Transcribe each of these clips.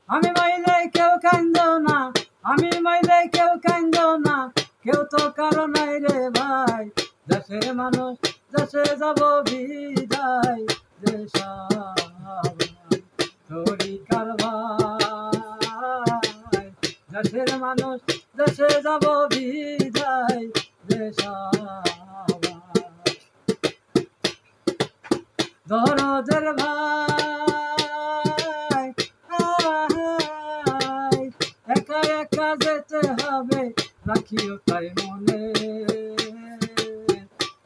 আমি মাইলে কেউ কান্দো না, আমি মাইলে কেউ কান্দো না, কেউ তো কারো নাই রে ভাই। দেশের মানুষ দেশে যাব বিদায়, দেশ তোরি কারভাই। দেশের মানুষ দেশে যাব বিদায়, দেশ দরদের ভাই। একা একা যেতে হবে, রাখিও তাই মনে,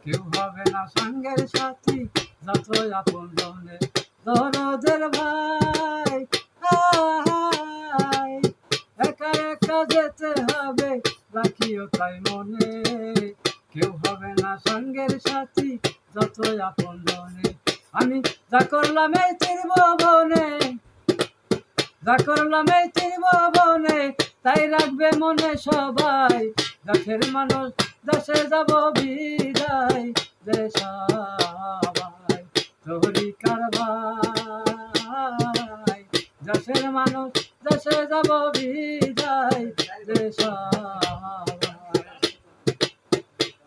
কেউ হবে না সঙ্গের সাথী, যত আপন জনে। দরদের ভাই, একা একা যেতে হবে, রাখিও তাই মনে, কেউ হবে না সঙ্গের সাথী, যত আপন জনে। আমি যা করলাম এই ত্রিভুবনে, যা করলাম এই ত্রিভুবনে, তাই রাখবে মনে সবাই। দেশের মানুষ দেশে যাব বিদায়, দেশ তোরি কারভাই। দেশের মানুষ দেশে যাব বিদায়, দেশ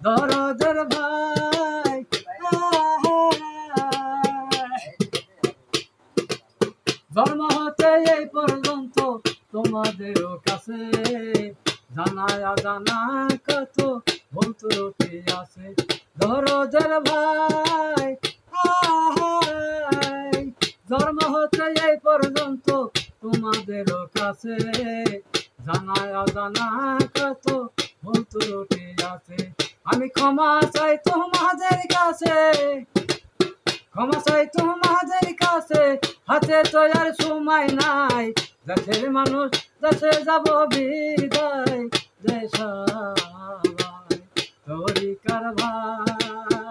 দরদের ভাই। জন্ম হতে এই পর্যন্ত তোমাদেরও কাছে, জানায় জানা কত ভুল ত্রুটি আছে। দরদের ভাই, জন্ম হতে এই পর্যন্ত তোমাদেরও কাছে, জানায় জানা কত ভুল ত্রুটি আছে। আমি ক্ষমা চাই তোমাদের কাছে, ক্ষমা চাই তোমাদের কাছে, হাতে তো আর সময় নাই। দেশের মানুষ দেশে যাব বিদায়, দেশ তোরি কারভাই।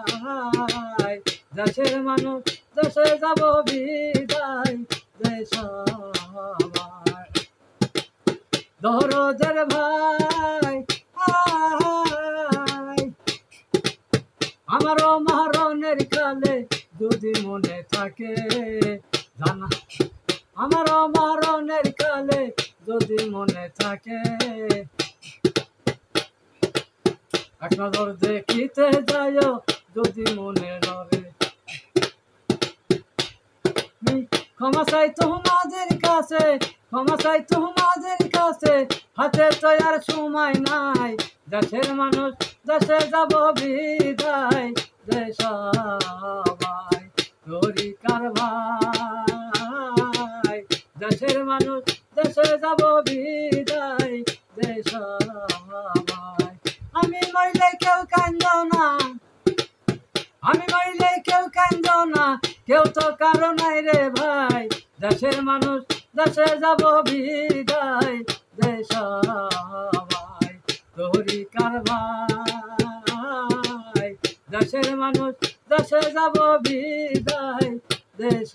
দেশের মানুষ দেশে যাব বিদায়, দেশ দরদের ভাই। আমারও মরণের কালে যদি মনে থাকে জানা, আমারও মরণের কালে যদি মনে থাকে, এক নজর দেখিতে যায় যদি মনে ধরে। ক্ষমা চাই তোমাদের কাছে, ক্ষমা চাই তোমাদের কাছে, হাতে তো আর সময় নাই। দেশের মানুষ দেশে যাব বিদায়, দেশ তোরি কারভাই। দেশের মানুষ দেশে যাব বিদায়, দেশ আমি মরলে কেউ কান্দো না, আমি মরলে কেউ কান্দো না, কেউ তো কারো নাই রে ভাই। দেশের মানুষ দেশে যাব বিদায়, দেশ তোরি কারভাই। দেশের মানুষ দেশে যাব বিদায়, দেশ